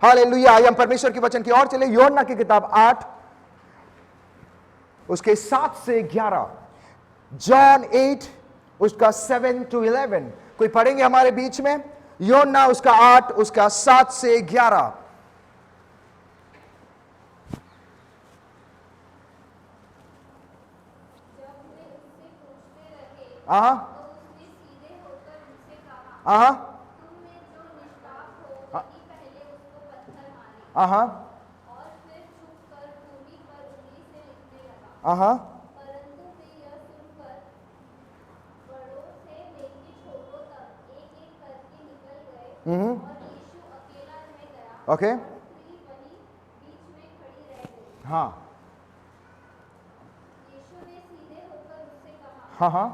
Hallelujah. आइए हम परमेश्वर के वचन की ओर चले। यूहन्ना की किताब 8 उसके 7 से 11। जॉन 8 उसका 7 to 11 कोई पढ़ेंगे हमारे बीच में? यूहन्ना उसका 8 उसका 7 से 11। हाँ हाँ हाँ हाँ ओके हाँ हाँ हाँ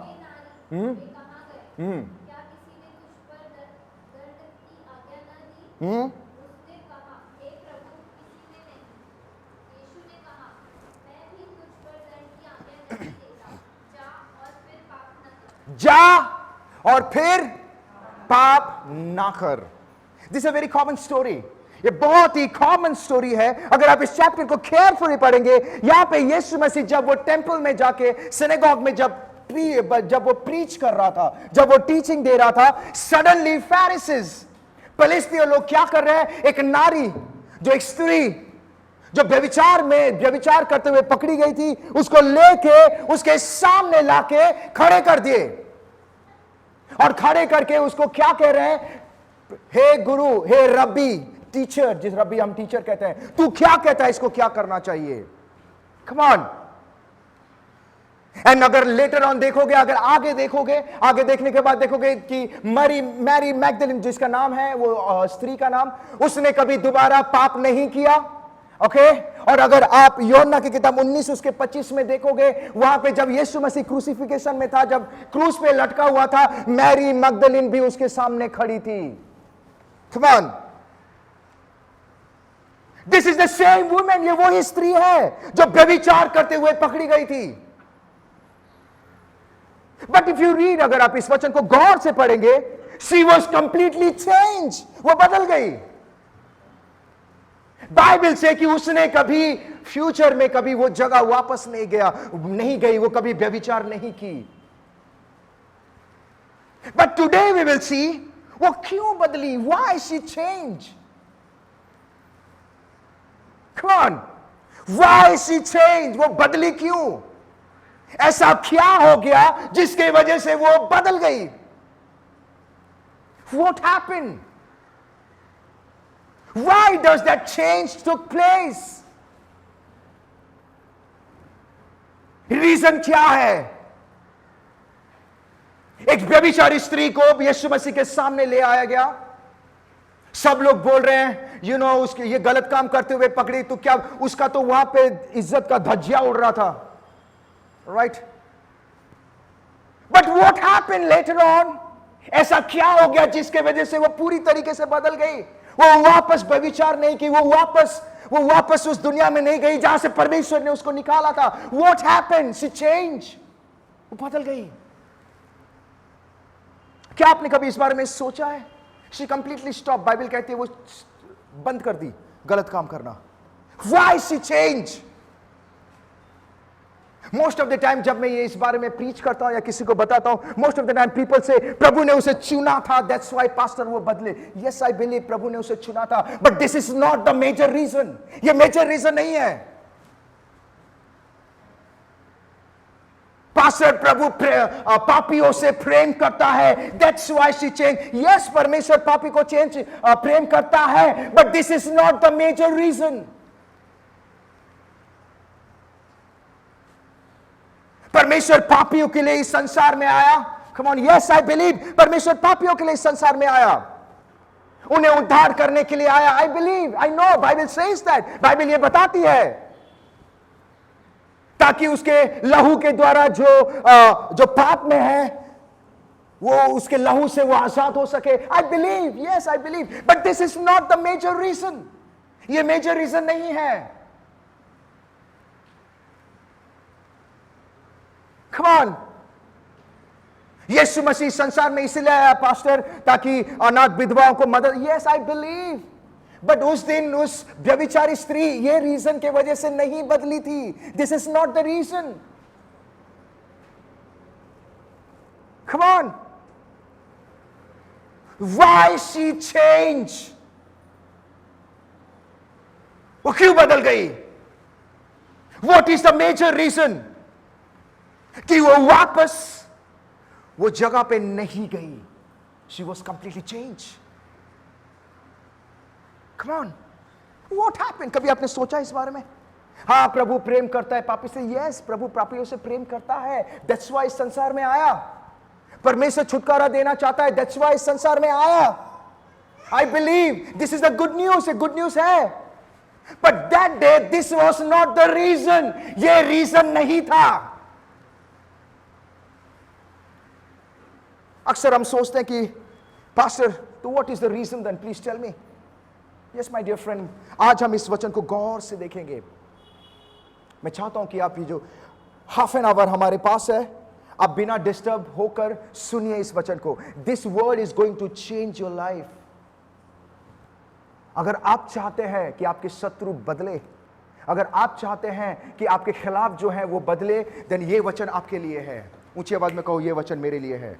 जा और फिर पाप ना कर। This a very common story. ये बहुत ही कॉमन स्टोरी है। अगर आप इस चैप्टर को केयरफुली पढ़ेंगे, यहां पे यीशु मसीह जब वो टेंपल में जाके, सिनेगॉग में जब वो प्रीच कर रहा था, जब वो टीचिंग दे रहा था, सडनली फैरिसीज, फलिस्तीनी लोग क्या कर रहे हैं? एक नारी, जो एक स्त्री जो व्यभिचार करते हुए पकड़ी गई थी, उसको लेके उसके सामने लाके खड़े कर दिए और खड़े करके उसको क्या कह रहे हैं? हे गुरु, हे रब्बी, टीचर, जिस रब्बी हम टीचर कहते हैं, तू क्या कहता है इसको क्या करना चाहिए? Come on. एंड अगर लेटर ऑन देखोगे, अगर आगे देखोगे, आगे देखने के बाद देखोगे कि मैरी मैगदलिन जिसका नाम है, वो स्त्री का नाम, उसने कभी दोबारा पाप नहीं किया। ओके और अगर आप यूहन्ना की किताब 19 उसके 25 में देखोगे, वहां पे जब यीशु मसीह क्रूसिफिकेशन में था, जब क्रूस पे लटका हुआ था, मैरी मैगदलिन भी उसके सामने खड़ी थी। Come on, this is the same women. ये वही स्त्री है जो व्यभिचार करते हुए पकड़ी गई थी। बट इफ यू रीड, अगर आप इस वचन को गौर से पढ़ेंगे, शी वॉज कंप्लीटली चेंज, वो बदल गई। बाइबल से कि उसने कभी फ्यूचर में कभी वो जगह वापस नहीं गई, वो कभी व्यभिचार नहीं की। But today we will see वो क्यों बदली, why she change. Come on, why she change, वो बदली क्यों? ऐसा क्या हो गया जिसके वजह से वो बदल गई? What happened? Why does that change took place? Reason क्या है? एक व्यभिचारी स्त्री को यीशु मसीह के सामने ले आया गया। सब लोग बोल रहे हैं उसके ये गलत काम करते हुए पकड़ी, तो क्या उसका तो वहां पे इज्जत का धज्जिया उड़ रहा था, right? But what happened later on? ऐसा क्या हो गया जिसके वजह से वो पूरी तरीके से बदल गई? वो वापस व्यभिचार नहीं की, वो वापस उस दुनिया में नहीं गई जहां से परमेश्वर ने उसको निकाला था। What happened? शी चेंज, वो बदल गई। क्या आपने कभी इस बारे में सोचा है? शी कंप्लीटली स्टॉप, बाइबल कहती है वो बंद कर दी गलत काम करना। Why she change? Most of the time जब मैं ये इस बारे में प्रीच करता हूं या किसी को बताता हूं, most of the time people से प्रभु ने उसे चुना था, दैट्स व्हाई पास्टर वो बदले। यस आई बिलीव प्रभु ने उसे चुना था, but this is not the major reason. ये मेजर रीजन नहीं है। पास्टर प्रभु पापियों से प्रेम करता है, that's why she change. Yes, परमेश्वर पापी को प्रेम करता है, but this is not the major reason. परमेश्वर पापियों के लिए इस संसार में आया। Come on, yes I believe परमेश्वर पापियों के लिए इस संसार में आया, उन्हें उद्धार करने के लिए आया। I believe, I know, Bible says that, Bible ये बताती है, ताकि उसके लहू के द्वारा जो पाप में है वो उसके लहू से वो आजाद हो सके। I believe, yes I believe, but this is not the major reason. ये मेजर रीजन नहीं है। Come on. यीशु मसीह संसार में इसलिए आया पास्टर, ताकि अनाथ विधवाओं को मदद। यस आई बिलीव, बट उस दिन उस व्यभिचारी स्त्री ये रीजन के वजह से नहीं बदली थी. This is not the reason. Come on. Why she change? वो क्यों बदल गई? What is the major reason कि वो वापस वो जगह पे नहीं गई? She was completely change. Come on. What happened? कभी आपने सोचा इस बारे में? हाँ, प्रभु प्रेम करता है पापी से. यस, प्रभु पापियों से प्रेम करता है. That's why इस संसार में आया. परमेश्वर छुटकारा देना चाहता है. That's why इस संसार में आया. I believe this is the good news. ये good news है. But that day this was not the reason. ये reason नहीं था. अक्सर हम सोचते हैं कि पास्टर, तो what is the reason then? Please tell me. Yes, my dear friend, आज हम इस वचन को गौर से देखेंगे. मैं चाहता हूं कि आप ये जो हाफ एन आवर हमारे पास है, आप बिना डिस्टर्ब होकर सुनिए इस वचन को. This word is going to change your life. अगर आप चाहते हैं कि आपके शत्रु बदले, अगर आप चाहते हैं कि आपके खिलाफ जो है वो बदले, देन ये वचन आपके लिए है. ऊंची आवाज में कहो, ये वचन मेरे लिए है.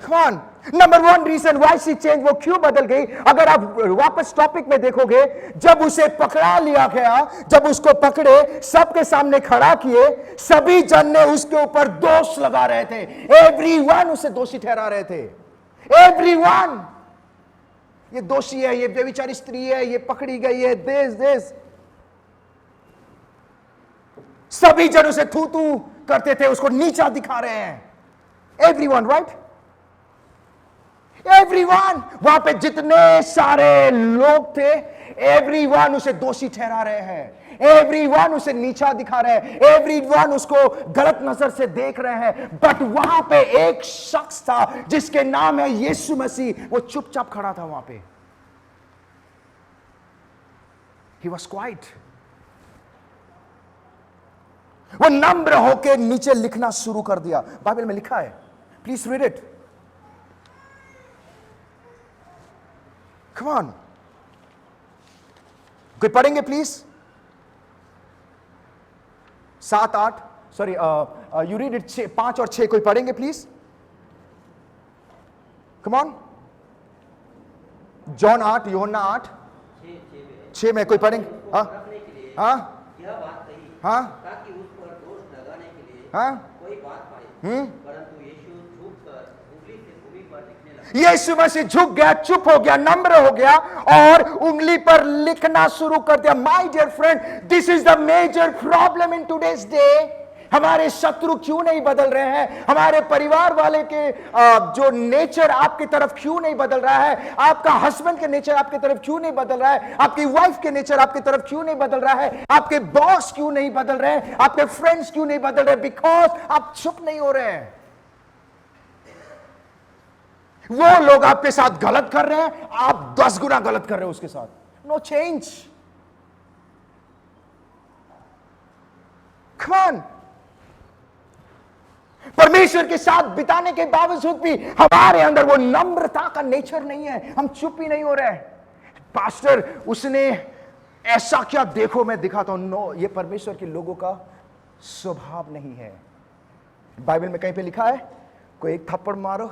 Come on. Number one reason why she changed, वो क्यों बदल गई? अगर आप वापस टॉपिक में देखोगे, जब उसे पकड़ा लिया गया, जब उसको पकड़े, सबके सामने खड़ा किए, सभी जन ने उसके ऊपर दोष लगा रहे थे. Everyone उसे दोषी ठहरा रहे थे. Everyone. ये दोषी है, ये व्यभिचारी स्त्री है, ये पकड़ी गई है, this. सभी जन उसे थू थू करते थे, उसको नीचा दिखा रहे हैं. Everyone, right? एवरीवन, वहां पे जितने सारे लोग थे, एवरीवन उसे दोषी ठहरा रहे हैं. एवरीवन उसे नीचा दिखा रहे हैं. एवरीवन उसको गलत नजर से देख रहे हैं. बट वहां पे एक शख्स था जिसके नाम है यीशु मसीह. वो चुपचाप खड़ा था वहां पे. He was quite. वो नम्र होके नीचे लिखना शुरू कर दिया. बाइबल में लिखा है, please read it. Come on. कोई पढ़ेंगे please? 7, 8, sorry, you read it. 5 और 6 कोई पढ़ेंगे प्लीज? Come on. जॉन 8, यूहन्ना 8, 6 में कोई पढ़ेंगे? हाँ हाँ यह बात कही हाँ ताकि उस पर दोष लगाने के लिए हाँ. कोई बात पाए. परंतु यीशु झुककर उंगली से भूमि पर लिखने लगा. यीशु मसीह झुक गया, चुप हो गया, नम्र हो गया और उंगली पर लिखना शुरू कर दिया. My dear friend, this is the major problem in today's day. हमारे शत्रु क्यों नहीं बदल रहे हैं? हमारे परिवार वाले के जो नेचर आपकी तरफ क्यों नहीं बदल रहा है? आपका हस्बैंड के नेचर आपकी तरफ क्यों नहीं बदल रहा है? आपकी वाइफ के नेचर आपकी तरफ क्यों नहीं बदल रहा है? आपके बॉस क्यों नहीं बदल रहे हैं? आपके फ्रेंड्स क्यों नहीं बदल रहे? बिकॉज आप चुप नहीं हो रहे हैं. वो लोग आपके साथ गलत कर रहे हैं, आप 10 गुना गलत कर रहे हो उसके साथ. No change. Come on. परमेश्वर के साथ बिताने के बावजूद भी हमारे अंदर वो नम्रता का नेचर नहीं है. हम चुप ही नहीं हो रहे. पास्टर, उसने ऐसा क्या? देखो मैं दिखाता हूं. नो, ये परमेश्वर के लोगों का स्वभाव नहीं है. बाइबल में कहीं पे लिखा है, कोई एक थप्पड़ मारो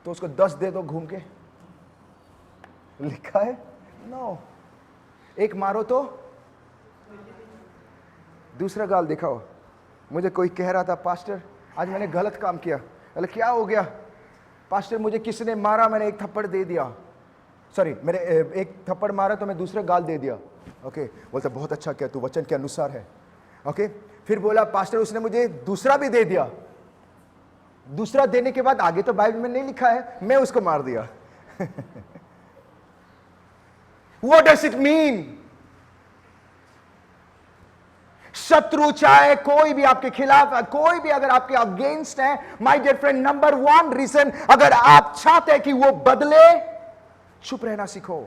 तो उसको 10 दे दो घूम के. लिखा है? नो. एक मारो तो दूसरा गाल दिखाओ. मुझे कोई कह रहा था, पास्टर आज मैंने गलत काम किया. अरे क्या हो गया? पास्टर मुझे किसी ने मारा, मैंने एक थप्पड़ दे दिया. सॉरी, मेरे एक थप्पड़ मारा तो मैं दूसरा गाल दे दिया. ओके. बोलता बहुत अच्छा किया, तू वचन के अनुसार है. ओके. फिर बोला, पास्टर उसने मुझे दूसरा भी दे दिया. दूसरा देने के बाद आगे तो बाइबल में नहीं लिखा है, मैं उसको मार दिया. What does it mean? शत्रु चाहे कोई भी आपके खिलाफ, कोई भी अगर आपके अगेंस्ट है, my dear friend, number 1 reason, अगर आप चाहते हैं कि वो बदले, चुप रहना सीखो.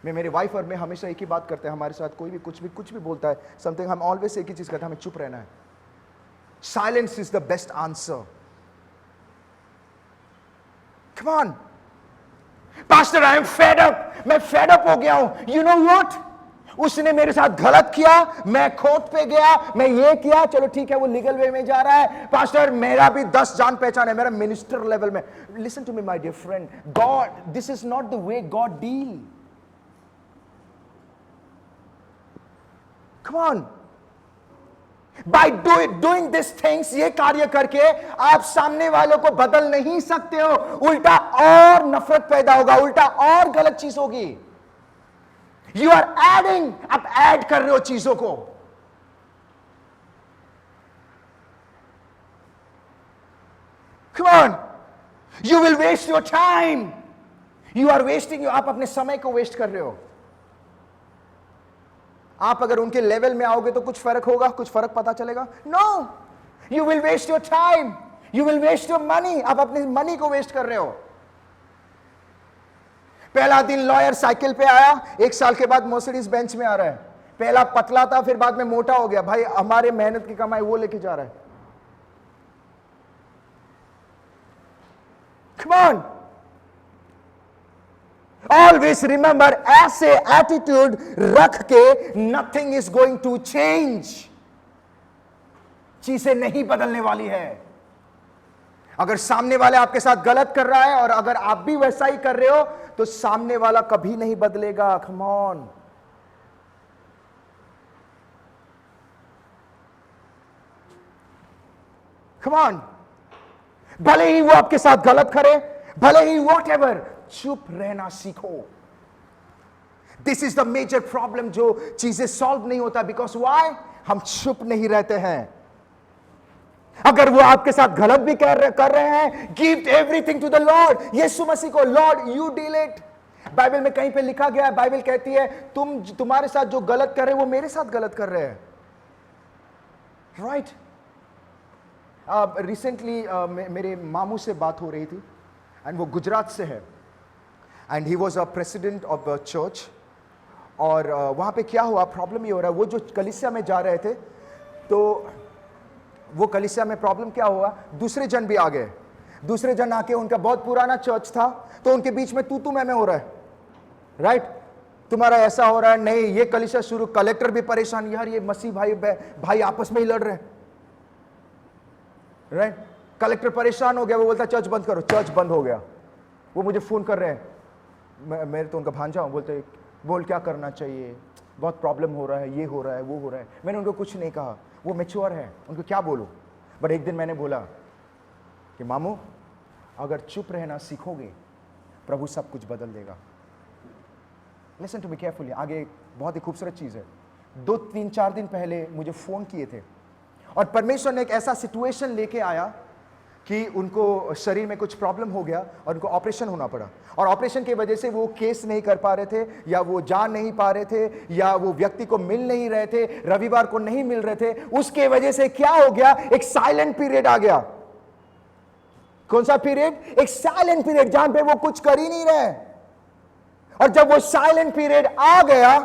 मैं, मेरे वाइफ और मैं हमेशा एक ही बात करते हैं. हमारे साथ कोई भी कुछ भी बोलता है, समथिंग, हम ऑलवेज एक ही चीज करते हैं, हमें चुप रहना है. Silence is the best answer. Come on. Pastor I am fed up, मैं फेड अप हो गया हूं। यू नो व्हाट, उसने मेरे साथ गलत किया, मैं खोट पे गया, मैं ये किया, चलो ठीक है वो लीगल वे में जा रहा है। पास्टर मेरा भी 10 जान पहचान है, मेरा मिनिस्टर लेवल में। Listen to me my dear friend, God, this is not the way God deal. Come on, by doing this things, ये कार्य करके आप सामने वालों को बदल नहीं सकते हो, उल्टा और नफरत पैदा होगा, उल्टा और गलत चीज होगी। यू आर एडिंग, आप ऐड कर रहे हो चीजों को। Come on, you will waste your time, you are wasting, आप अपने समय को वेस्ट कर रहे हो। आप अगर उनके लेवल में आओगे तो कुछ फर्क होगा, कुछ फर्क पता चलेगा? No, you will waste your time, you will waste your money, आप अपने मनी को वेस्ट कर रहे हो। पहला दिन लॉयर साइकिल पे आया, 1 साल के बाद मर्सिडीज बेंच में आ रहा है। पहला पतला था, फिर बाद में मोटा हो गया। भाई हमारे मेहनत की कमाई वो लेके जा रहा है। कम ऑन, ऑलवेज रिमेंबर, ऐसे एटीट्यूड रख के nothing is going to change, चीजें नहीं बदलने वाली है। अगर सामने वाले आपके साथ गलत कर रहा है और अगर आप भी वैसा ही कर रहे हो तो सामने वाला कभी नहीं बदलेगा। कम ऑन, कम ऑन, भले ही वो आपके साथ गलत करे, भले ही व्हाटएवर, चुप रहना सीखो। This is the major problem, जो चीजें सॉल्व नहीं होता, बिकॉज व्हाई, हम चुप नहीं रहते हैं। अगर वो आपके साथ गलत भी कर रहे हैं, give everything to the lord, Yeshu Masih को, lord you deal it. Bible में कहीं पे लिखा गया है, बाइबल कहती है तुम्हारे साथ जो गलत कर रहे हैं वो मेरे साथ गलत कर रहे हैं, राइट? रिसेंटली मेरे मामू से बात हो रही थी, एंड वो गुजरात से है, and he was a president of the church. और वहाँ पे क्या हुआ, प्रॉब्लम ये हो रहा है, वो जो कलीसिया में जा रहे थे, तो वो कलीसिया में प्रॉब्लम क्या हुआ, दूसरे जन भी आ गए। दूसरे जन आके, उनका बहुत पुराना चर्च था, तो उनके बीच में तू मैं हो रहा है, राइट? तुम्हारा ऐसा हो रहा है, नहीं ये कलीसिया शुरू, कलेक्टर भी परेशान, यार ये मसीह भाई आपस में ही लड़ रहे हैं, राइट? कलेक्टर परेशान हो गया, वो बोलता चर्च बंद करो, चर्च बंद हो गया। वो मुझे फोन कर रहे हैं, मेरे तो उनका भांजा हूं, बोलते बोल क्या करना चाहिए, बहुत प्रॉब्लम हो रहा है, ये हो रहा है, वो हो रहा है। मैंने उनको कुछ नहीं कहा, वो मैच्योर है, उनको क्या बोलूं। बट एक दिन मैंने बोला कि मामू, अगर चुप रहना सीखोगे प्रभु सब कुछ बदल देगा। लिसन टू मी केयरफुली, आगे बहुत ही खूबसूरत चीज है। 2-3-4 दिन पहले मुझे फोन किए थे, और परमेश्वर ने एक ऐसा सिचुएशन लेके आया कि उनको शरीर में कुछ प्रॉब्लम हो गया और उनको ऑपरेशन होना पड़ा। और ऑपरेशन की वजह से वो केस नहीं कर पा रहे थे, या वो जा नहीं पा रहे थे, या वो व्यक्ति को मिल नहीं रहे थे, रविवार को नहीं मिल रहे थे। उसके वजह से क्या हो गया, एक साइलेंट पीरियड आ गया। कौन सा पीरियड? एक साइलेंट पीरियड, जहां पे वो कुछ कर ही नहीं रहे। और जब वो साइलेंट पीरियड आ गया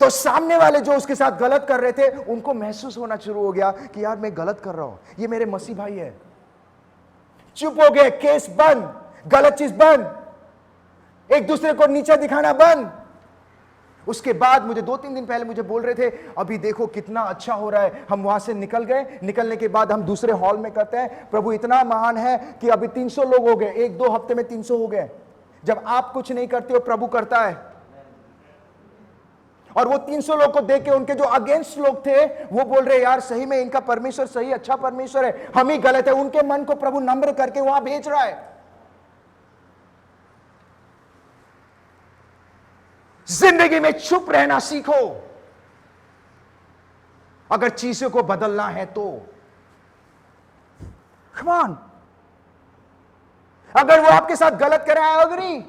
तो सामने वाले जो उसके साथ गलत कर रहे थे, उनको महसूस होना शुरू हो गया कि यार मैं गलत कर रहा हूं, ये मेरे मसीह भाई है। चुप हो गए, केस बंद, गलत चीज बंद, एक दूसरे को नीचा दिखाना बंद। उसके बाद मुझे 2-3 दिन पहले मुझे बोल रहे थे, अभी देखो कितना अच्छा हो रहा है। हम वहां से निकल गए, निकलने के बाद हम दूसरे हॉल में कहते हैं प्रभु इतना महान है कि अभी 300 लोग हो गए, 1-2 हफ्ते में 300 हो गए। जब आप कुछ नहीं करते हो, प्रभु करता है। और वो 300 लोग को देख के उनके जो अगेंस्ट लोग थे, वो बोल रहे यार सही में इनका परमेश्वर सही अच्छा परमेश्वर है, हम ही गलत है। उनके मन को प्रभु नम्र करके वहां भेज रहा है। जिंदगी में चुप रहना सीखो, अगर चीजों को बदलना है तो। कम ऑन, अगर वो आपके साथ गलत करे, आई एग्री,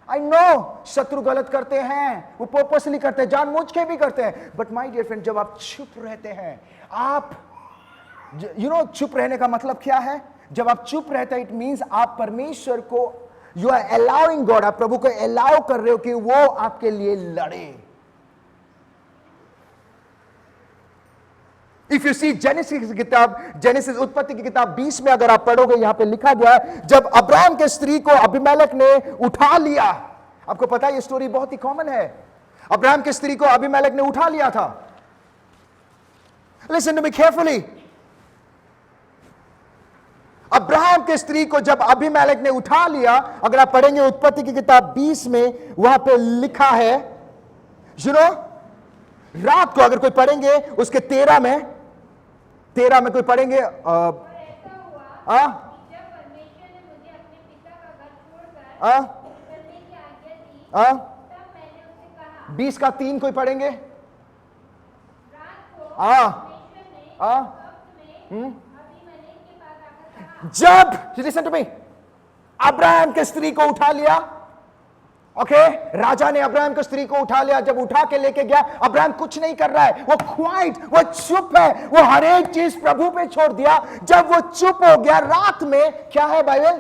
आई नो शत्रु गलत करते हैं, वो पर्पसली करते हैं, जानबूझ के भी करते हैं। बट माय डियर फ्रेंड, जब आप चुप रहते हैं, आप चुप रहने का मतलब क्या है? जब आप चुप रहते हैं, इट मींस आप परमेश्वर को, यू आर अलाउइंग गॉड, आप प्रभु को अलाउ कर रहे हो कि वो आपके लिए लड़े। इफ यू सी जेनेसिस की किताब, जेनेसिस उत्पत्ति की किताब 20 में अगर आप पढ़ोगे, यहां पे लिखा गया है जब अब्राहम के स्त्री को अबीमेलेक ने उठा लिया। आपको पता है ये स्टोरी बहुत ही कॉमन है। अब्राहम की स्त्री को अबीमेलेक ने उठा लिया था। Listen to me carefully. Abraham के स्त्री को जब अबीमेलेक ने उठा लिया, अगर आप पढ़ेंगे उत्पत्ति की किताब 20 में, वहां पे लिखा है, यू नो, रात को अगर कोई पढ़ेंगे उसके 13 में कोई पढ़ेंगे ऐसा हुआ कि जब परमेश्वर ने मुझे अपने पिता का घर छोड़कर निकलने की आज्ञा दी, तब मैंने उससे कहा, 20 का 3 कोई पढ़ेंगे। रात को परमेश्वर ने वक्त में अबीमेलेक के पास आकर कहा, जब लिसन टू मी, अब्राहम के स्त्री को उठा लिया, ओके, राजा ने अब्राहम की स्त्री को उठा लिया। जब उठा के लेके गया, अब्राहम कुछ नहीं कर रहा है, वो क्वाइट, वो चुप है, वो हर एक चीज प्रभु पे छोड़ दिया। जब वो चुप हो गया, रात में क्या है बाइबल,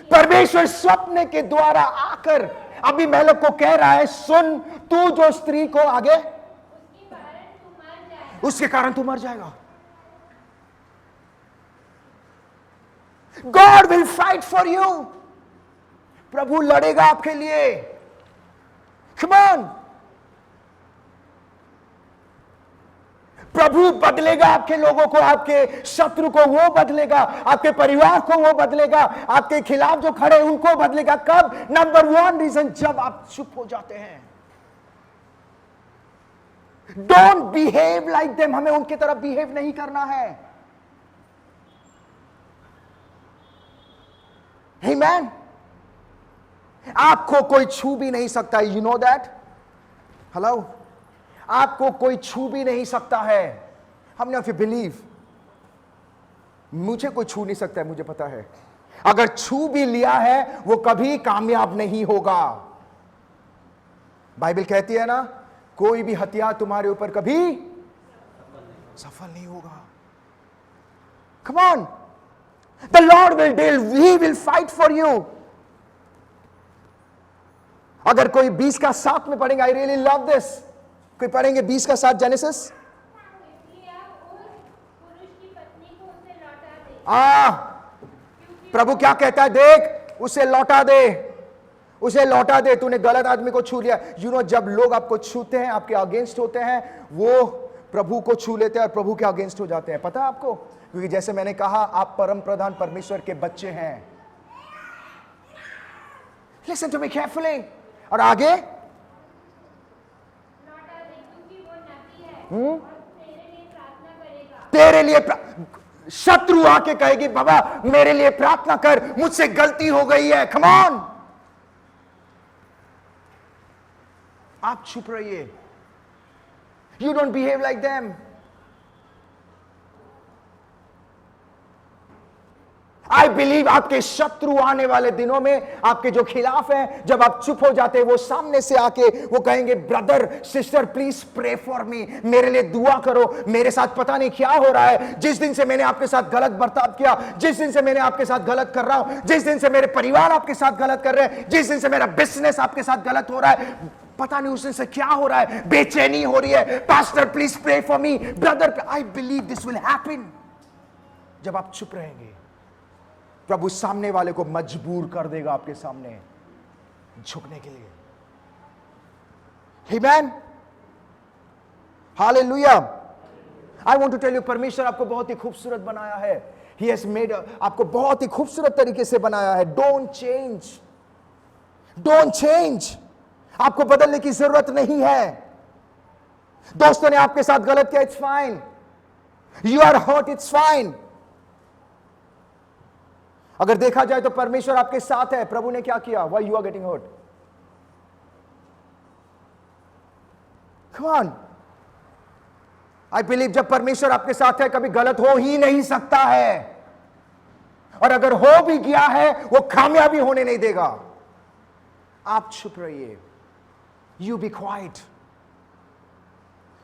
परमेश्वर स्वप्न के द्वारा आकर अबीमेलेक को कह रहा है, सुन, तू जो स्त्री को आगे, उसके कारण तू मर जाएगा। God will fight for you. प्रभु लड़ेगा आपके लिए। Come on. प्रभु बदलेगा आपके लोगों को, आपके शत्रु को वो बदलेगा, आपके परिवार को वो बदलेगा, आपके खिलाफ जो खड़े उनको बदलेगा। कब? नंबर 1 रीजन, जब आप चुप हो जाते हैं। Don't behave like them. हमें उनकी तरह बिहेव नहीं करना है। आमेन। आपको कोई छू भी नहीं सकता, यू नो दैट। हेलो, आपको कोई छू भी नहीं सकता है। हमने ऑफ यू बिलीव, मुझे कोई छू नहीं सकता है, मुझे पता है। अगर छू भी लिया है वो कभी कामयाब नहीं होगा। बाइबल कहती है ना, कोई भी हथियार तुम्हारे ऊपर कभी सफल नहीं होगा। Come on, the Lord will deal, he will fight for you. अगर कोई 20 का 7 में पढ़ेंगे, आई रियली लव दिस, कोई पढ़ेंगे 20 का 7 जेनेसिस। इसलिए आप उस पुरुष की पत्नी को उसे लौटा दे। प्रभु क्या कहता है, देख, उसे लौटा दे, उसे लौटा दे, तूने गलत आदमी को छू लिया। यू नो, जब लोग आपको छूते हैं, आपके अगेंस्ट होते हैं, वो प्रभु को छू लेते हैं और प्रभु के अगेंस्ट हो जाते हैं। पता है आपको? क्योंकि जैसे मैंने कहा, आप परम प्रधान परमेश्वर के बच्चे हैं। Listen to me carefully. और आगे, लौटा दे, क्योंकि वो नबी है और तेरे लिए प्रार्थना करेगा। तेरे लिए शत्रु आके कहेगी, बाबा मेरे लिए प्रार्थना कर, मुझसे गलती हो गई है। कम ऑन, आप चुप रहिए। You don't behave like them. I believe आपके शत्रु आने वाले दिनों में, आपके जो खिलाफ हैं, जब आप चुप हो जाते हैं, वो सामने से आके वो कहेंगे, brother sister please pray for me, मेरे लिए दुआ करो, मेरे साथ पता नहीं क्या हो रहा है। जिस दिन से मैंने आपके साथ गलत बर्ताव किया, जिस दिन से मैंने आपके साथ गलत कर रहा हूं, जिस दिन से मेरे परिवार आपके साथ गलत कर रहे हैं, जिस दिन से मेरा बिजनेस आपके साथ गलत हो रहा है, पता नहीं उस दिन से क्या हो रहा है, बेचैनी हो रही है, pastor please pray for me, brother. I believe this will happen. जब आप चुप रहेंगे, प्रभु सामने वाले को मजबूर कर देगा आपके सामने झुकने के लिए। Amen, hallelujah. I want to tell you, परमेश्वर आपको बहुत ही खूबसूरत बनाया है। ही हैज मेड, आपको बहुत ही खूबसूरत तरीके से बनाया है। Don't change, don't change. आपको बदलने की जरूरत नहीं है। दोस्तों ने आपके साथ गलत किया, it's fine. You are hurt, it's fine. अगर देखा जाए तो परमेश्वर आपके साथ है। प्रभु ने क्या किया? Why you are getting hurt? Come on, I believe जब परमेश्वर आपके साथ है, कभी गलत हो ही नहीं सकता है। और अगर हो भी गया है, वो कामयाबी होने नहीं देगा। आप चुप रहिए, you be quiet.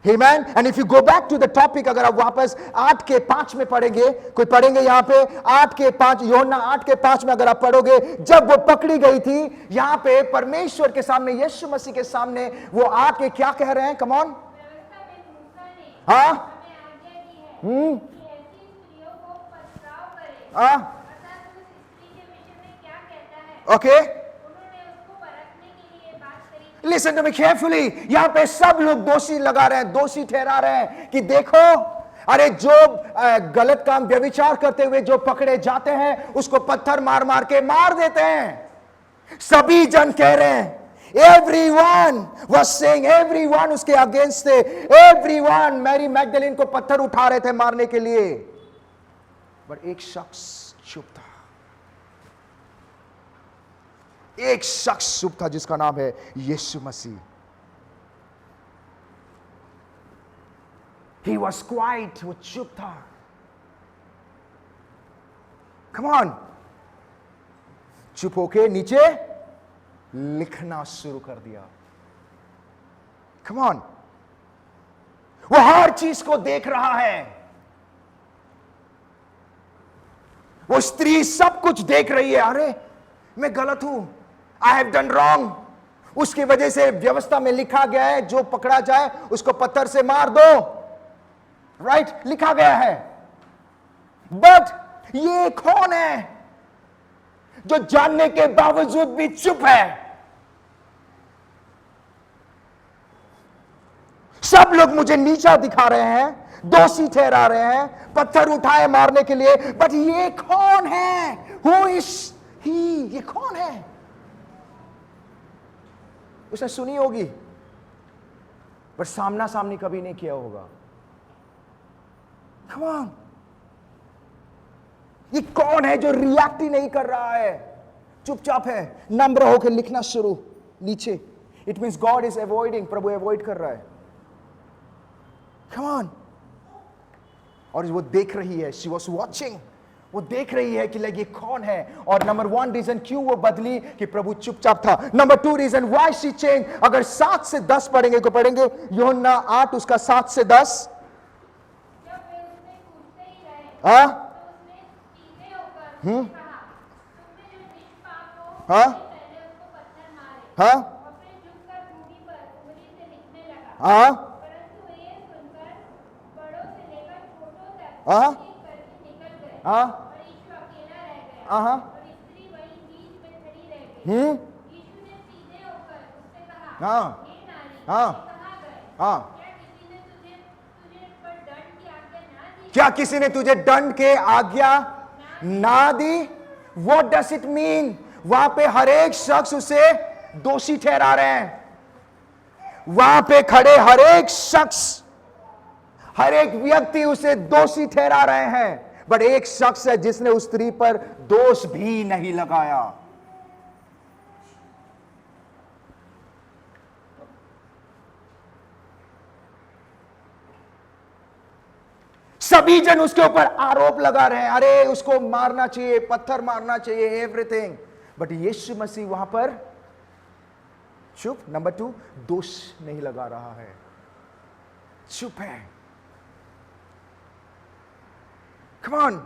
Amen. And if you go back to the topic, अगर आप वापस 8:5 में पढ़ेंगे, कोई पढ़ेंगे यहां पे 8:5, यूहन्ना 8:5 में अगर आप पढ़ोगे, जब वो पकड़ी गई थी, यहां पे परमेश्वर के सामने, यीशु मसीह के सामने वो आके क्या कह रहे हैं? कम ऑन, व्यवस्था में मूसा हाँ हमें आज्ञा दी है कि ऐसी स्त्रियों को पथराव करे। हाँ अर्थात उस स्त्री के विषय में क्या कहता है। ओके उन्होंने उसको परखने के लिए ये बात करी। Listen to me carefully. यहां पे सब लोग दोषी लगा रहे हैं, दोषी ठहरा रहे हैं कि देखो, अरे जो गलत काम व्यभिचार करते हुए जो पकड़े जाते हैं उसको पत्थर मार मार के मार देते हैं। सभी जन कह रहे हैं, everyone was saying, everyone उसके अगेंस्ट थे, everyone मैरी मैगदलीन को पत्थर उठा रहे थे मारने के लिए, बट एक शख्स चुप था। एक शख्स चुप था जिसका नाम है यीशु मसीह। He was quiet, वो चुप था। Come on, चुप होके नीचे लिखना शुरू कर दिया। Come on, वो हर चीज को देख रहा है। वो स्त्री सब कुछ देख रही है। अरे मैं गलत हूं, आई हैव डन रॉन्ग। उसकी वजह से व्यवस्था में लिखा गया है जो पकड़ा जाए उसको पत्थर से मार दो, राइट लिखा गया है। बट ये कौन है जो जानने के बावजूद भी चुप है? सब लोग मुझे नीचा दिखा रहे हैं, दोषी ठहरा रहे हैं, पत्थर उठाए मारने के लिए, बट ये कौन है? Who is he? ये कौन है? उसने सुनी होगी पर सामना सामनी कभी नहीं किया होगा। Come on, ये कौन है जो रिएक्ट ही नहीं कर रहा है, चुपचाप है, नम्र होकर लिखना शुरू नीचे। It means God is avoiding, Prabhu avoid कर रहा है। Come on, और वो देख रही है, she was watching, वो देख रही है कि लाइक ये कौन है। और नंबर 1 रीजन क्यों वो बदली कि प्रभु चुपचाप था। Number 2 reason why she change. अगर 7 से 10 पढ़ेंगे तो पढ़ेंगे यूहन्ना 8 उसका 7 से 10। जब वे उससे पूछते ही रहे हाँ तो उसने सीधे होकर उससे कहा, तुम में जो निष्पाप हो हाँ पहले उसको पत्थर मारे। हाँ और फिर झुककर भूमि पर उंगली से लिखने लगा। हाँ परंतु ये सुनकर बड़ों से लेकर छोटों तक हाँ एक करके निकल गए। हाँ और यीशु अकेला रह गया। हाँ और स्त्री वहीं बीच में खड़ी रह गई। यीशु ने सीधे होकर उससे कहा, हाँ हे नारी, हाँ तुम कहाँ गए? हाँ क्या किसी ने तुझे पर दंड की आज्ञा ना दी? क्या किसी ने तुझे दंड के आज्ञा ना दी? What does it mean? वहां पे हर एक शख्स उसे दोषी ठहरा रहे हैं। वहां पे खड़े हर एक शख्स, हर एक व्यक्ति उसे दोषी ठहरा रहे हैं, बट एक शख्स है जिसने उस स्त्री पर दोष भी नहीं लगाया। सभी जन उसके ऊपर आरोप लगा रहे हैं, अरे उसको मारना चाहिए, पत्थर मारना चाहिए, एवरीथिंग, बट यीशु मसीह वहां पर चुप। नंबर 2 दोष नहीं लगा रहा है, चुप है। Come on,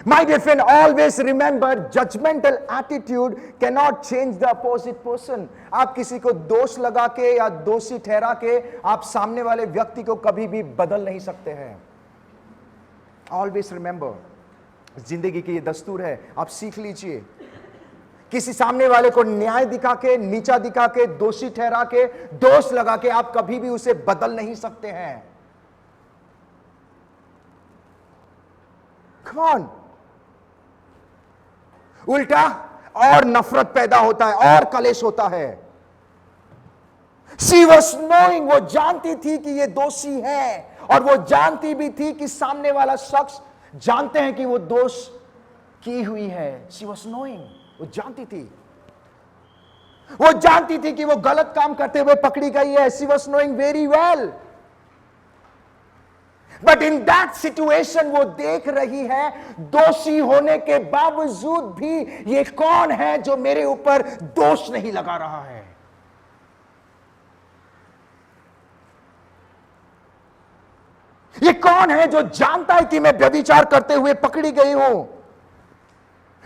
my dear friend, always remember judgmental attitude cannot change the opposite person. आप किसी को दोष लगा के या दोषी ठहरा के आप सामने वाले व्यक्ति को कभी भी बदल नहीं सकते हैं। Always remember, जिंदगी की ये दस्तूर है, आप सीख लीजिए। किसी सामने वाले को न्याय दिखा के, नीचा दिखा के, दोषी ठहरा के, दोष लगा के आप कभी भी उसे बदल नहीं सकते हैं। Come on, उल्टा और नफरत पैदा होता है और कलेश होता है। She was knowing, वो जानती थी कि ये दोषी है, और वो जानती भी थी कि सामने वाला शख्स जानते हैं कि वो दोष की हुई है। She was knowing, वो जानती थी, वो जानती थी कि वो गलत काम करते हुए पकड़ी गई है। She was knowing very well, but in that situation वो देख रही है दोषी होने के बावजूद भी ये कौन है जो मेरे ऊपर दोष नहीं लगा रहा है। ये कौन है जो जानता है कि मैं व्यभिचार करते हुए पकड़ी गई हूं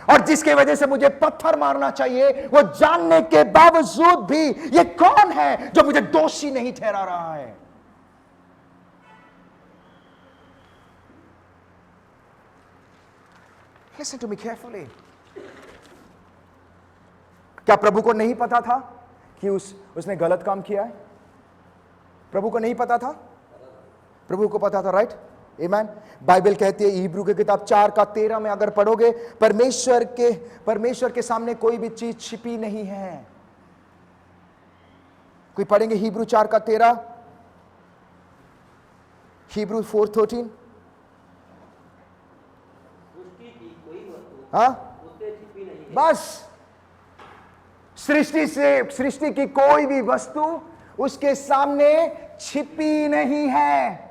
और जिसके वजह से मुझे पत्थर मारना चाहिए, वो जानने के बावजूद भी ये कौन है जो मुझे दोषी नहीं ठहरा रहा है। Listen to me carefully. क्या प्रभु को नहीं पता था कि उसने गलत काम किया है? प्रभु को नहीं पता था? प्रभु को पता था, राइट? आमीन। बाइबल कहती है हिब्रू की किताब 4:13 में अगर पढ़ोगे, परमेश्वर के सामने कोई भी चीज छिपी नहीं है। कोई पढ़ेंगे हिब्रू 4:13, हिब्रू 4:13। सृष्टि की कोई वस्तु हाँ, उससे छिपी नहीं है। बस सृष्टि की कोई भी वस्तु उसके सामने छिपी नहीं है।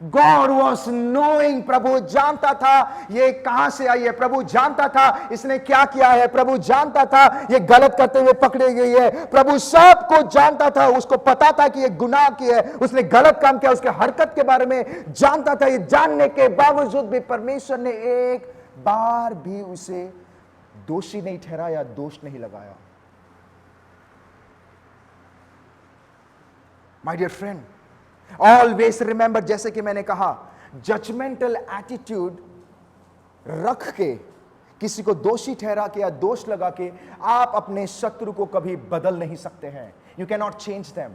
God was knowing, प्रभु जानता था ये कहां से आई है, प्रभु जानता था इसने क्या किया है, प्रभु जानता था ये गलत करते हुए पकड़े गई है, प्रभु सब कुछ जानता था। उसको पता था कि ये गुनाह किया है, उसने गलत काम किया, उसके हरकत के बारे में जानता था। ये जानने के बावजूद भी परमेश्वर ने एक बार भी उसे दोषी नहीं ठहराया, दोष नहीं लगाया। My dear friend, always remember, जैसे कि मैंने कहा, जजमेंटल एटीट्यूड रख के, किसी को दोषी ठहरा के या दोष लगा के आप अपने शत्रु को कभी बदल नहीं सकते हैं। You can not change them.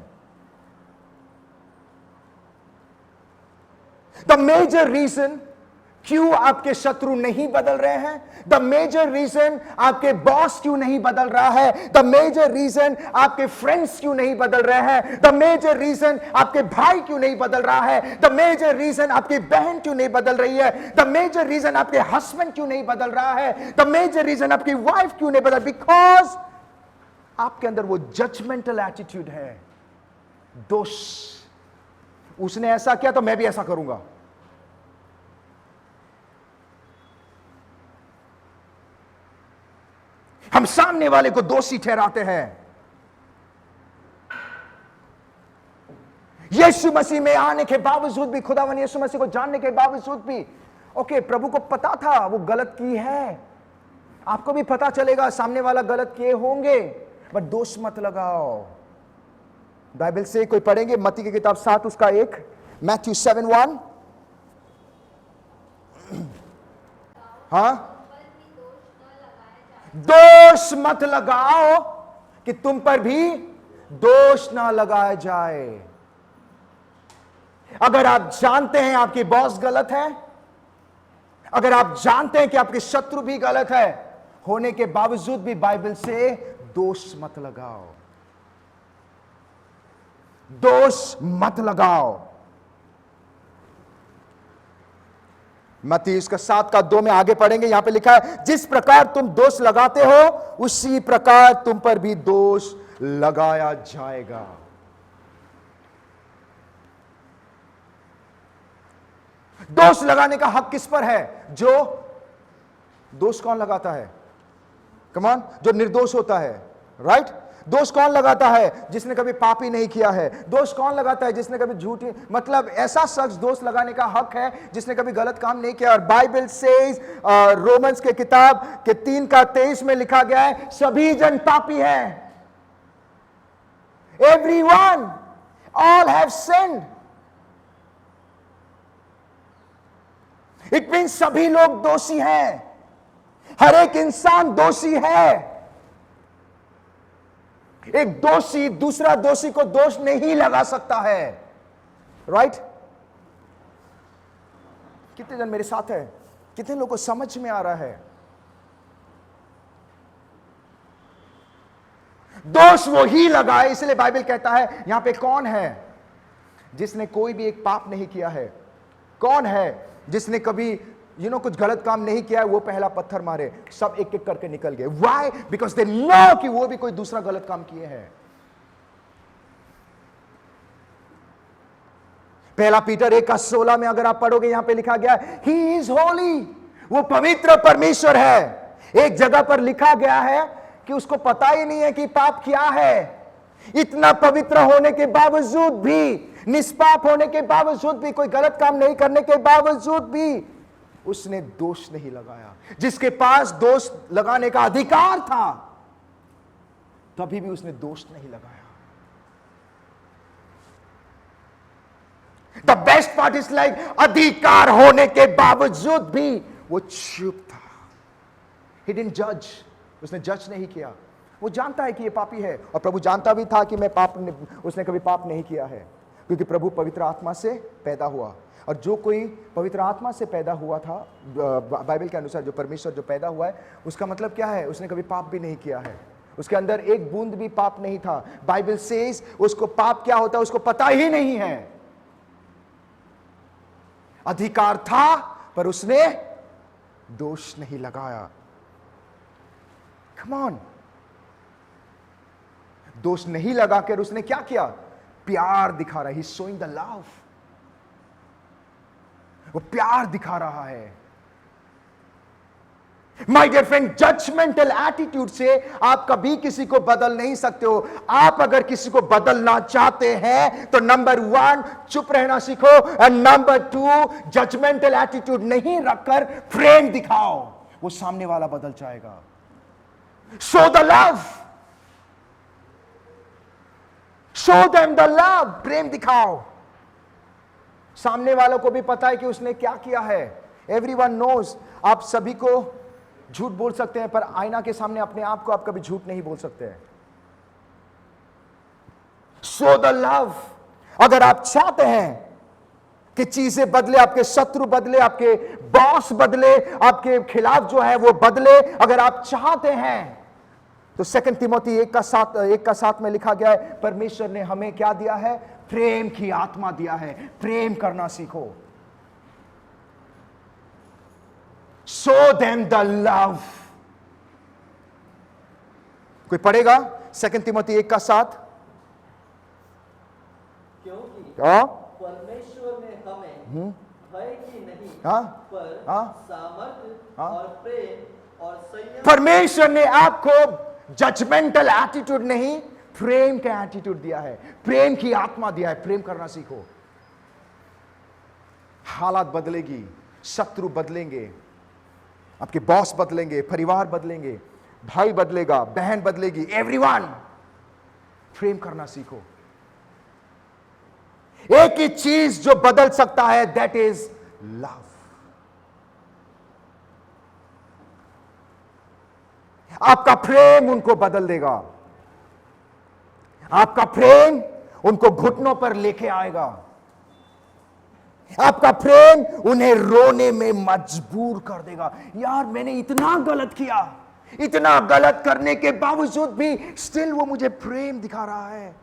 The major reason क्यों आपके शत्रु नहीं बदल रहे हैं, द मेजर रीजन आपके बॉस क्यों नहीं बदल रहा है, द मेजर रीजन आपके फ्रेंड्स क्यों नहीं बदल रहे हैं, द मेजर रीजन आपके भाई क्यों नहीं बदल रहा है, द मेजर रीजन आपकी बहन क्यों नहीं बदल रही है, द मेजर रीजन आपके हस्बैंड क्यों नहीं बदल रहा है, द मेजर रीजन आपकी वाइफ क्यों नहीं बदल, बिकॉज आपके अंदर वो जजमेंटल एटीट्यूड है, दोष। उसने ऐसा किया तो मैं भी ऐसा करूंगा। हम सामने वाले को दोषी ठहराते हैं। यीशु मसीह में आने के बावजूद भी, खुदावन यीशु मसीह को जानने के बावजूद भी, ओके, प्रभु को पता था वो गलत की है, आपको भी पता चलेगा सामने वाला गलत किए होंगे, बट दोष मत लगाओ। बाइबल से कोई पढ़ेंगे मत्ती की किताब 7:1, मैथ्यू 7:1। हाँ, दोष मत लगाओ कि तुम पर भी दोष ना लगाया जाए। अगर आप जानते हैं आपकी बॉस गलत है, अगर आप जानते हैं कि आपके शत्रु भी गलत है, होने के बावजूद भी बाइबल से दोष मत लगाओ, दोष मत लगाओ। मत्ती उसका 7:2 में आगे पढ़ेंगे, यहां पे लिखा है, जिस प्रकार तुम दोष लगाते हो उसी प्रकार तुम पर भी दोष लगाया जाएगा। दोष लगाने का हक किस पर है? जो दोष कौन लगाता है? कम ऑन, जो निर्दोष होता है, राइट? दोष कौन लगाता है? जिसने कभी पाप ही नहीं किया है। दोष कौन लगाता है? जिसने कभी झूठी, मतलब ऐसा शख्स दोष लगाने का हक है जिसने कभी गलत काम नहीं किया। और बाइबल सेज, रोमन्स के किताब के 3:23 में लिखा गया है, सभी जन पापी हैं। Everyone, all have sinned. It means सभी लोग दोषी हैं, हर एक इंसान दोषी है। एक दोषी दूसरा दोषी को दोष नहीं लगा सकता है, राइट? कितने जन मेरे साथ है? कितने लोगों को समझ में आ रहा है? दोष वो ही लगाए, इसलिए बाइबल कहता है यहां पे कौन है जिसने कोई भी एक पाप नहीं किया है? कौन है जिसने कभी कुछ गलत काम नहीं किया है? वो पहला पत्थर मारे। सब एक एक करके निकल गए। व्हाई? बिकॉज दे नो कि वो भी कोई दूसरा गलत काम किए हैं। पहला पीटर 1:16 में अगर आप पढ़ोगे, यहां पे लिखा गया ही इज होली, वो पवित्र परमेश्वर है। एक जगह पर लिखा गया है कि उसको पता ही नहीं है कि पाप क्या है। इतना पवित्र होने के बावजूद भी, निष्पाप होने के बावजूद भी, कोई गलत काम नहीं करने के बावजूद भी उसने दोष नहीं लगाया। जिसके पास दोष लगाने का अधिकार था, तभी भी उसने दोष नहीं लगाया। The best part is like, अधिकार होने के बावजूद भी वो चुप था। He didn't judge. उसने जज नहीं किया। वो जानता है कि ये पापी है, और प्रभु जानता भी था कि उसने कभी पाप नहीं किया है, क्योंकि प्रभु पवित्र आत्मा से पैदा हुआ। और जो कोई पवित्र आत्मा से पैदा हुआ था, बाइबल के अनुसार जो परमेश्वर जो पैदा हुआ है, उसका मतलब क्या है? उसने कभी पाप भी नहीं किया है, उसके अंदर एक बूंद भी पाप नहीं था। बाइबल सेज उसको पाप क्या होता है उसको पता ही नहीं है। अधिकार था पर उसने दोष नहीं लगाया। कम ऑन, दोष नहीं लगाकर उसने क्या किया? प्यार दिखा रहा है। ही शोइंग द लव, वो प्यार दिखा रहा है। My dear friend, judgmental attitude से आप कभी किसी को बदल नहीं सकते हो। आप अगर किसी को बदलना चाहते हैं तो नंबर 1 चुप रहना सीखो, एंड नंबर 2 जजमेंटल एटीट्यूड नहीं रखकर प्रेम दिखाओ, वो सामने वाला बदल जाएगा। Show the love, show them the love, प्रेम दिखाओ। सामने वालों को भी पता है कि उसने क्या किया है। Everyone knows. आप सभी को झूठ बोल सकते हैं, पर आईना के सामने अपने आप को आप कभी झूठ नहीं बोल सकते हैं। Show the love. अगर आप चाहते हैं कि चीजें बदले, आपके शत्रु बदले, आपके बॉस बदले, आपके खिलाफ जो है वो बदले, अगर आप चाहते हैं तो 2 तिमोथी 1:7 में लिखा गया है, परमेश्वर ने हमें क्या दिया है? प्रेम की आत्मा दिया है। प्रेम करना सीखो। Show them the love. कोई पढ़ेगा 2 तिमोथी 1:7? क्योंकि हाँ परमेश्वर ने हमें भय की नहीं हाँ पर हाँ सामर्थ्य और प्रेम और संयम। परमेश्वर ने आपको जजमेंटल एटीट्यूड नहीं, प्रेम का एटीट्यूड दिया है, प्रेम की आत्मा दिया है। प्रेम करना सीखो। हालात बदलेगी, शत्रु बदलेंगे, आपके बॉस बदलेंगे, परिवार बदलेंगे, भाई बदलेगा, बहन बदलेगी, एवरीवन। प्रेम करना सीखो। एक ही चीज जो बदल सकता है, दैट इज लव। आपका प्रेम उनको बदल देगा। आपका प्रेम उनको घुटनों पर लेके आएगा। आपका प्रेम उन्हें रोने में मजबूर कर देगा। यार मैंने इतना गलत किया, इतना गलत करने के बावजूद भी स्टिल वो मुझे प्रेम दिखा रहा है।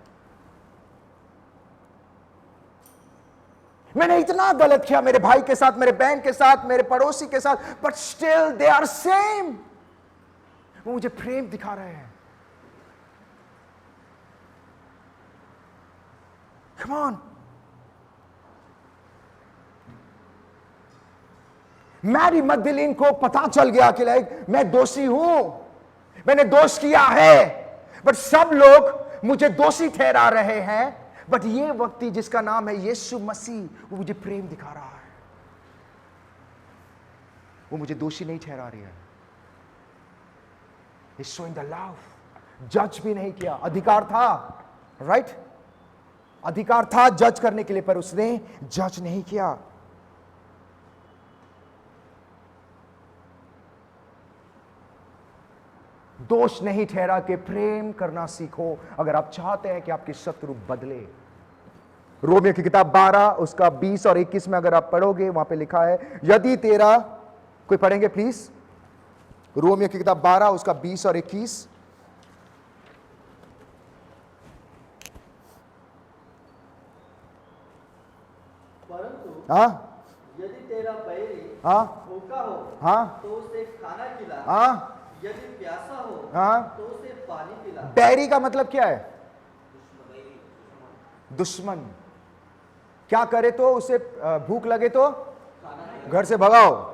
मैंने इतना गलत किया मेरे भाई के साथ, मेरे बहन के साथ, मेरे पड़ोसी के साथ, but still they are same. वो मुझे प्रेम दिखा रहे हैं। Come on. मैरी मगदलीन को पता चल गया कि लाइक मैं दोषी हूं, मैंने दोष किया है, बट सब लोग मुझे दोषी ठहरा रहे हैं, बट ये व्यक्ति जिसका नाम है यीशु मसीह, वो मुझे प्रेम दिखा रहा है। वो मुझे दोषी नहीं ठहरा रही है। He's showing the love. जज भी नहीं किया। अधिकार था, राइट? अधिकार था जज करने के लिए, पर उसने जज नहीं किया। दोष नहीं ठहरा के प्रेम करना सीखो, अगर आप चाहते हैं कि आपके शत्रु बदले। रोमियो की किताब 12 उसका 20 और 21 में अगर आप पढ़ोगे, वहां पे लिखा है, यदि तेरा, कोई पढ़ेंगे प्लीज? रोमियो की किताब 12 उसका 20 और 21। परंतु हाँ यदि तेरा बैरी हाँ भूखा हो हाँ तो उसे खाना खिला, हाँ यदि प्यासा हो हाँ। तो उसे पानी पिला। बैरी का मतलब क्या है? दुश्मन। क्या करे तो उसे भूख लगे तो घर से भगाओ।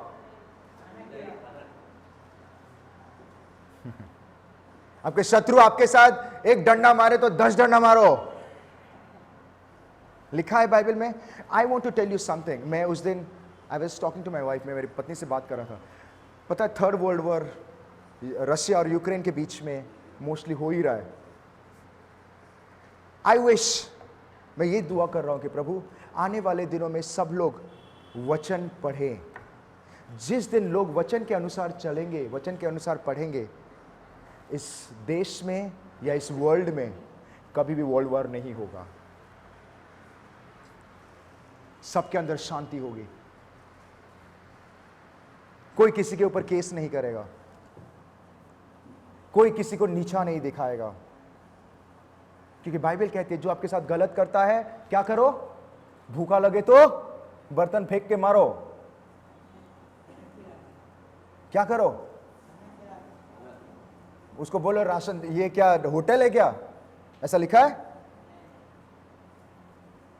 आपके शत्रु आपके साथ एक डंडा मारे तो 10 डंडा मारो। लिखा है बाइबल में। I want to tell you something. मैं उस दिन I was talking to my wife, मैं मेरी पत्नी से बात कर रहा था। पता है 3rd वर्ल्ड वॉर रशिया और यूक्रेन के बीच में मोस्टली हो ही रहा है। आई विश, मैं ये दुआ कर रहा हूं कि प्रभु आने वाले दिनों में सब लोग वचन पढ़ें, जिस दिन लोग वचन के अनुसार चलेंगे, वचन के अनुसार पढ़ेंगे, इस देश में या इस वर्ल्ड में कभी भी वर्ल्ड वॉर नहीं होगा। सबके अंदर शांति होगी, कोई किसी के ऊपर केस नहीं करेगा, कोई किसी को नीचा नहीं दिखाएगा, क्योंकि बाइबल कहती है जो आपके साथ गलत करता है क्या करो, भूखा लगे तो बर्तन फेंक के मारो। क्या करो, उसको बोलो राशन, ये क्या होटल है क्या, ऐसा लिखा है,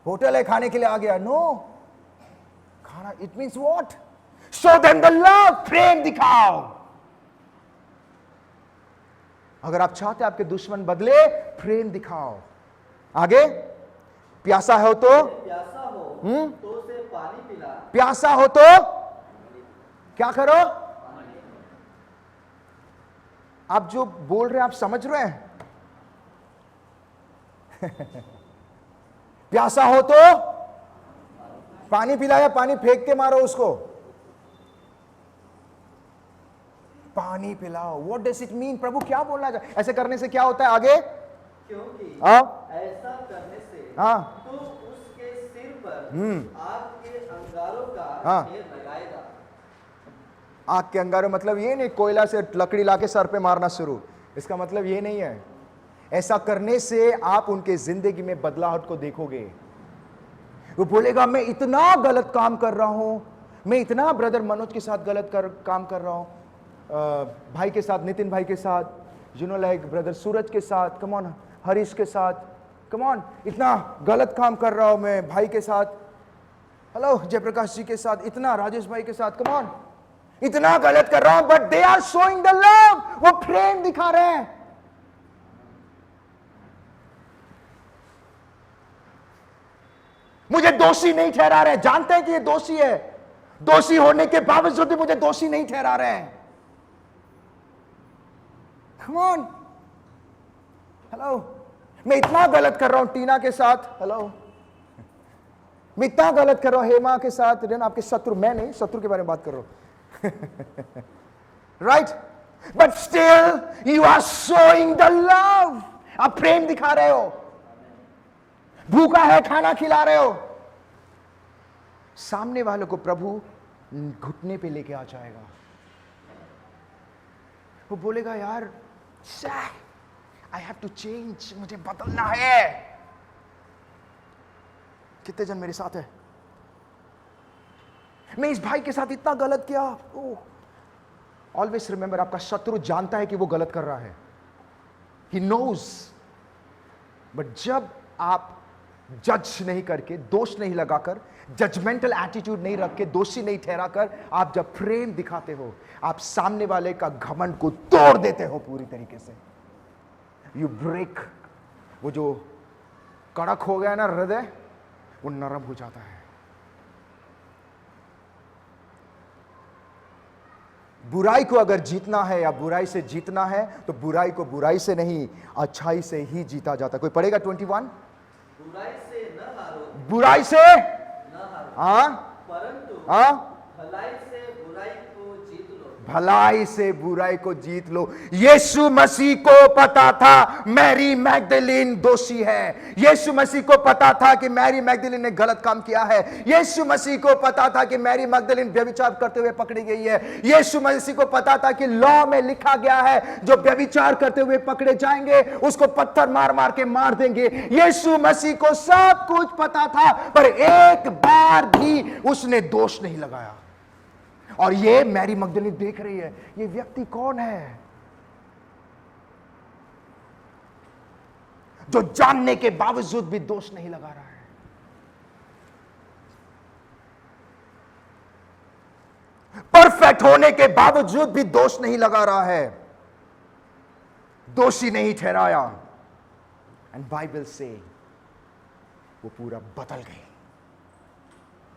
होटल है खाने के लिए आ गया, नो, खाना, it means what, show them the love, प्रेम दिखाओ। अगर आप चाहते आपके दुश्मन बदले, प्रेम दिखाओ। आगे, प्यासा हो तो प्यासा हो तो उसे पानी पिला, प्यासा हो तो क्या करो। आप जो बोल रहे हैं आप समझ रहे हैं? प्यासा हो तो पानी पिलाया, पानी फेंक के मारो उसको, पानी पिलाओ। What does it mean? प्रभु क्या बोलना चाहे? ऐसे करने से क्या होता है आगे? क्योंकि ऐसा करने से तो उसके सिर पर आग के अंगारों का ढेर लगाएगा। आग के अंगारों मतलब ये नहीं कोयला से लकड़ी लाके सर पे मारना शुरू, इसका मतलब ये नहीं है। ऐसा करने से आप उनके जिंदगी में बदलाव को देखोगे। वो बोलेगा मैं इतना गलत काम कर रहा हूं, मैं इतना ब्रदर मनोज के साथ गलत काम कर रहा हूं, भाई के साथ, नितिन भाई के साथ, लाइक ब्रदर सूरज के साथ, कम ऑन, हरीश के साथ, कम ऑन, इतना गलत काम कर रहा हूं मैं भाई के साथ, हेलो जयप्रकाश जी के साथ, इतना राजेश भाई के साथ, कम ऑन, इतना गलत कर रहा हूं, but they are showing the love, वो प्रेम दिखा रहे हैं। मुझे दोषी नहीं ठहरा रहे, जानते हैं कि ये दोषी है, दोषी होने के बावजूद भी मुझे दोषी नहीं ठहरा रहे हैं। Come on, हेलो, मैं इतना गलत कर रहा हूं टीना के साथ, हेलो, मैं इतना गलत कर रहा हूं हेमा के साथ, आपके शत्रु, मैं नहीं, शत्रु के बारे में बात कर रहा हूं, right, but still you are showing the love, आप प्रेम दिखा रहे हो, भूखा है खाना खिला रहे हो, सामने वालों को प्रभु घुटने पे लेके आ जाएगा। वो बोलेगा यार आई हैव टू चेंज, मुझे बदलना है। कितने जन मेरे साथ है? मैं इस भाई के साथ इतना गलत किया। ऑलवेज रिमेंबर, आपका शत्रु जानता है कि वो गलत कर रहा है, ही नोज, बट जब आप जज नहीं करके, दोष नहीं लगाकर, जजमेंटल एटीट्यूड नहीं रख के, दोषी नहीं ठहराकर, आप जब प्रेम दिखाते हो, आप सामने वाले का घमंड को तोड़ देते हो पूरी तरीके से। यू ब्रेक, वो जो कड़क हो गया ना हृदय, वो नरम हो जाता है। बुराई को अगर जीतना है या बुराई से जीतना है तो बुराई को बुराई से नहीं, अच्छाई से ही जीता जाता। कोई पढ़ेगा 21? बुराई से न हारो, बुराई से न हारो, परंतु भलाई से बुराई को जीत लो, भलाई से बुराई को जीत लो। यीशु मसीह को पता था मैरी मैगदलीन दोषी है, यीशु मसीह को पता था कि मैरी मैगदलीन ने गलत काम किया है, यीशु मसीह को पता था कि मैरी मैगदलीन व्यभिचार करते हुए पकड़ी गई है, यीशु मसीह को पता था कि लॉ में लिखा गया है जो व्यभिचार करते हुए पकड़े जाएंगे उसको पत्थर मार मार के मार देंगे। यीशु मसीह को सब कुछ पता था, पर एक बार भी उसने दोष नहीं लगाया। और ये मैरी मगदलीन देख रही है, ये व्यक्ति कौन है जो जानने के बावजूद भी दोष नहीं लगा रहा है। परफेक्ट होने के बावजूद भी दोष नहीं लगा रहा है, दोषी नहीं ठहराया। एंड बाइबल से वो पूरा बदल गई,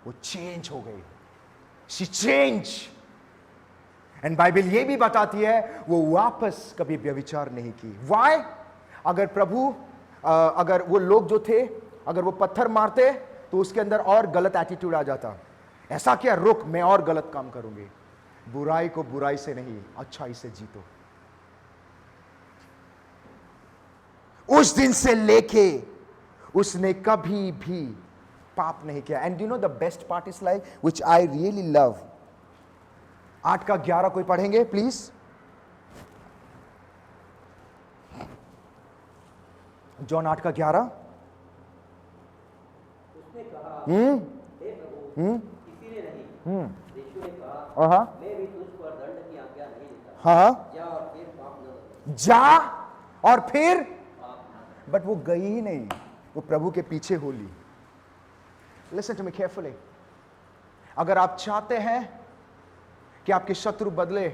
वो चेंज हो गई, शी चेंज। एंड बाइबल ये भी बताती है वो वापस कभी व्यभिचार नहीं की। वाई? अगर प्रभु अगर वो लोग जो थे, अगर वो पत्थर मारते तो उसके अंदर और गलत एटीट्यूड आ जाता, ऐसा क्या, रुक मैं और गलत काम करूंगी। बुराई को बुराई से नहीं, अच्छाई से जीतो। उस दिन से लेके उसने कभी भी पाप नहीं किया। And you know the best part is like which I really love, 8 का 11 कोई पढ़ेंगे प्लीज? जॉन 8 का 11। उसने कहा, हे प्रभु, किसी ने नहीं। यीशु ने कहा, हाँ मैं भी तुझ पर दंड की आज्ञा नहीं देता। हाँ, जा और फिर पाप न कर। जा और फिर, बट वो गई ही नहीं, वो प्रभु के पीछे हो ली। Listen to me carefully. अगर आप चाहते हैं कि आपके शत्रु बदले,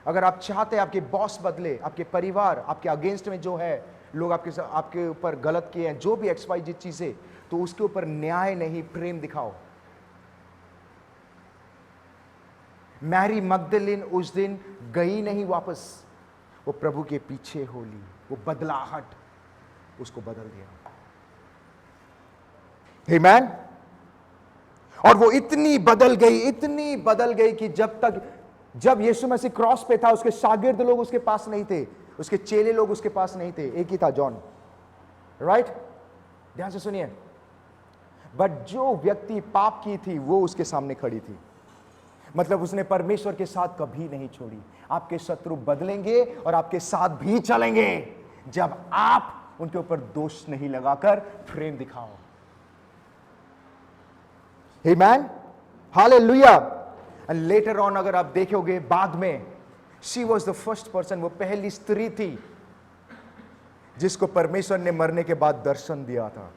अगर आप चाहते हैं आपके बॉस बदले, आपके परिवार, आपके अगेंस्ट में जो है लोग आपके ऊपर गलत किए हैं, जो भी XYZ चीजें, तो उसके ऊपर न्याय नहीं, प्रेम दिखाओ। मैरी मगदलीन उस दिन गई नहीं वापस, वो प्रभु के पीछे हो ली। वो बदलाहट उसको बदल दिया। आमीन। और वो इतनी बदल गई कि जब यीशु मसीह क्रॉस पे था, उसके शागिर्द लोग उसके पास नहीं थे, उसके चेले लोग उसके पास नहीं थे, एक ही था, जॉन। राइट? ध्यान से सुनिए। बट जो व्यक्ति पाप की थी वो उसके सामने खड़ी थी। मतलब उसने परमेश्वर के साथ कभी नहीं छोड़ी। आपके शत्रु बदलेंगे और आपके साथ भी चलेंगे जब आप उनके ऊपर दोष नहीं लगाकर प्रेम दिखाओ। Amen? Hallelujah! And later on अगर आप देखोगे बाद में, she was the first person, वो पहली स्त्री थी जिसको परमेश्वर ने मरने के बाद दर्शन दिया था।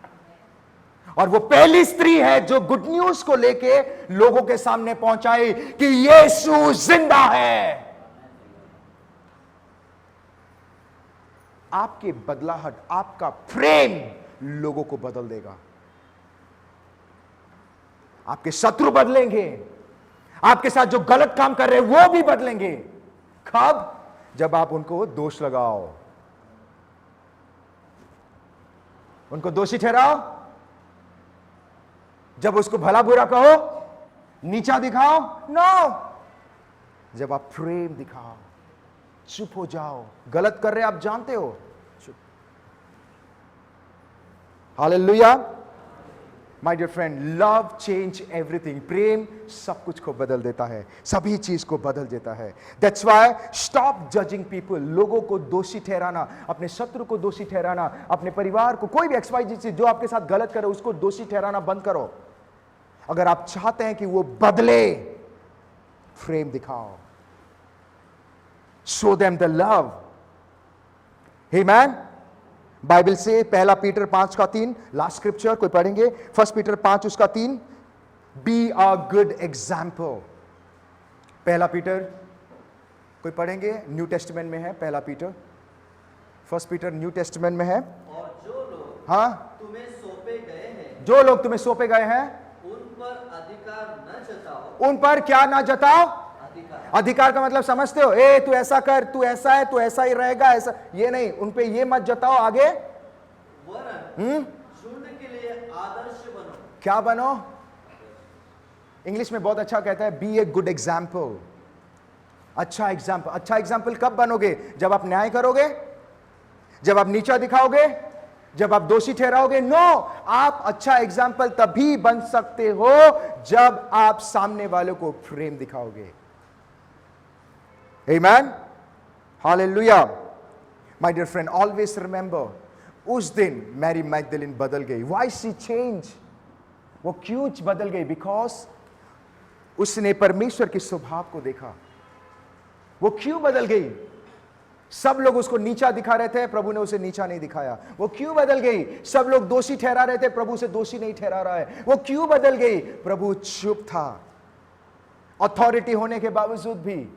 और वो पहली स्त्री है जो गुड न्यूज को लेके लोगों के सामने पहुंचाई कि यीशु जिंदा है। आपके बदलाहट, आपका प्रेम लोगों को बदल देगा। आपके शत्रु बदलेंगे, आपके साथ जो गलत काम कर रहे हैं वो भी बदलेंगे। कब? जब आप उनको दोष लगाओ, उनको दोषी ठहराओ, जब उसको भला बुरा कहो, नीचा दिखाओ, नो। जब आप प्रेम दिखाओ, चुप हो जाओ। गलत कर रहे आप जानते हो, चुप। Hallelujah. My dear friend, love change everything. प्रेम सब कुछ को बदल देता है, सभी चीज को बदल देता है। That's why stop judging people. लोगों को दोषी ठहराना, अपने शत्रु को दोषी ठहराना, अपने परिवार को, कोई भी XYZ चीज जो आपके साथ गलत करे उसको दोषी ठहराना बंद करो। अगर आप चाहते हैं कि वो बदले, प्रेम दिखाओ। Show them the love. आमीन। बाइबल से 1 पीटर 5 का 3, लास्ट स्क्रिप्चर कोई पढ़ेंगे? 1 पीटर 5 उसका 3। Be a good example. 1 Peter कोई पढ़ेंगे? न्यू टेस्टमेंट में है 1 पीटर। 1 पीटर न्यू टेस्टमेंट में है। और जो लोग हाँ, तुम्हें सौंपे गए हैं, जो लोग तुम्हें सौंपे गए हैं, उन पर अधिकार न जताओ। उन पर क्या ना जताओ? अधिकार। अधिकार का मतलब समझते हो? ए तू ऐसा कर, तू ऐसा है, तू ऐसा ही रहेगा, ऐसा, ये नहीं। उन पे ये मत जताओ। आगे वरन झुंड के लिए आदर्श बनो। क्या बनो? इंग्लिश में बहुत अच्छा कहता है, बी ए गुड एग्जाम्पल। अच्छा एग्जाम्पल। अच्छा एग्जाम्पल कब बनोगे? जब आप न्याय करोगे, जब आप नीचा दिखाओगे, जब आप दोषी ठहराओगे? नो। आप अच्छा एग्जाम्पल तभी बन सकते हो जब आप सामने वालों को प्रेम दिखाओगे। Amen? Hallelujah. My dear friend, always remember, उस दिन मैरी मैगदलीन बदल गई। Why she changed? वो क्यों बदल गई? Because उसने परमेश्वर के स्वभाव को देखा। वो क्यों बदल गई? सब लोग उसको नीचा दिखा रहे थे, प्रभु ने उसे नीचा नहीं दिखाया। वो क्यों बदल गई? सब लोग दोषी ठहरा रहे थे, प्रभु उसे दोषी नहीं ठहरा रहा है। वो क्यों बदल गई? प्रभु चुप था। अथॉरिटी होने के बावजूद भी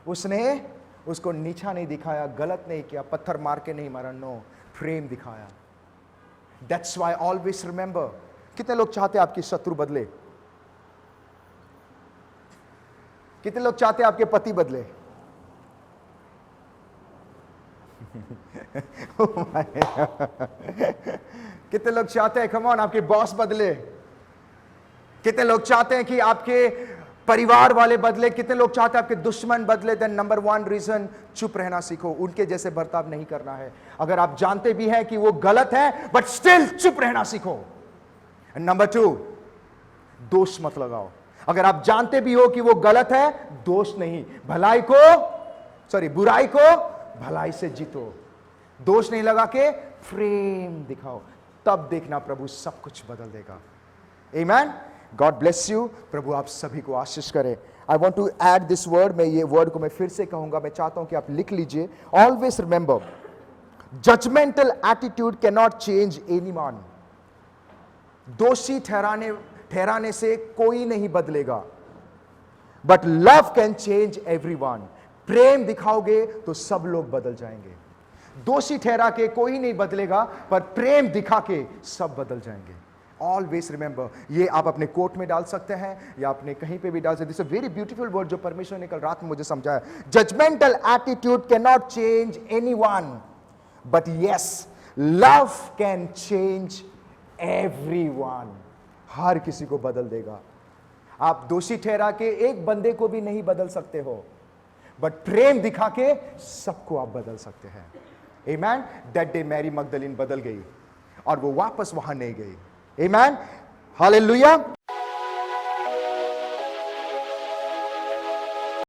उसने उसको नीचा नहीं दिखाया, गलत नहीं किया, पत्थर मार के नहीं मारा। नो, प्रेम दिखाया। That's why always remember. कितने लोग चाहते हैं आपके शत्रु बदले? कितने लोग चाहते हैं आपके पति बदले? कितने लोग चाहते हैं, कम ऑन, आपके बॉस बदले? कितने लोग चाहते हैं कि आपके परिवार वाले बदले, कितने लोग चाहते हैं आपके दुश्मन बदले? देन नंबर 1 रीजन, चुप रहना सीखो, उनके जैसे बर्ताव नहीं करना है। अगर आप जानते भी हैं कि वो गलत है, बट स्टिल चुप रहना सीखो। एंड नंबर 2, दोष मत लगाओ। अगर आप जानते भी हो कि वो गलत है, दोष नहीं, बुराई को भलाई से जीतो। दोष नहीं लगा के प्रेम दिखाओ, तब देखना प्रभु सब कुछ बदल देगा। आमेन। God bless you. प्रभु आप सभी को आशीष करे। I want to add this word, मैं ये वर्ड को मैं फिर से कहूंगा, मैं चाहता हूं कि आप लिख लीजिए। Always remember, judgemental attitude can not change anyone. दोषी ठहराने से कोई नहीं बदलेगा, but love can change everyone. प्रेम दिखाओगे तो सब लोग बदल जाएंगे। दोषी ठहरा के कोई नहीं बदलेगा, पर प्रेम दिखा के सब बदल जाएंगे। ऑलवेज रिमेंबर, ये आप अपने कोट में डाल सकते हैं या अपने कहीं पे भी डाल सकते हैं। This a very beautiful word जो परमेश्वर ने कल रात में मुझे समझाया। Judgemental attitude can not change anyone, but yes love can change everyone. हर किसी को बदल देगा। आप दोषी ठहरा के एक बंदे को भी नहीं बदल सकते हो, बट प्रेम दिखा के सबको आप बदल सकते हैं। आमेन। दैट डे मैरी मगदलीन बदल गई और वो वापस वहां नहीं गई। आमेन। हालेलुया।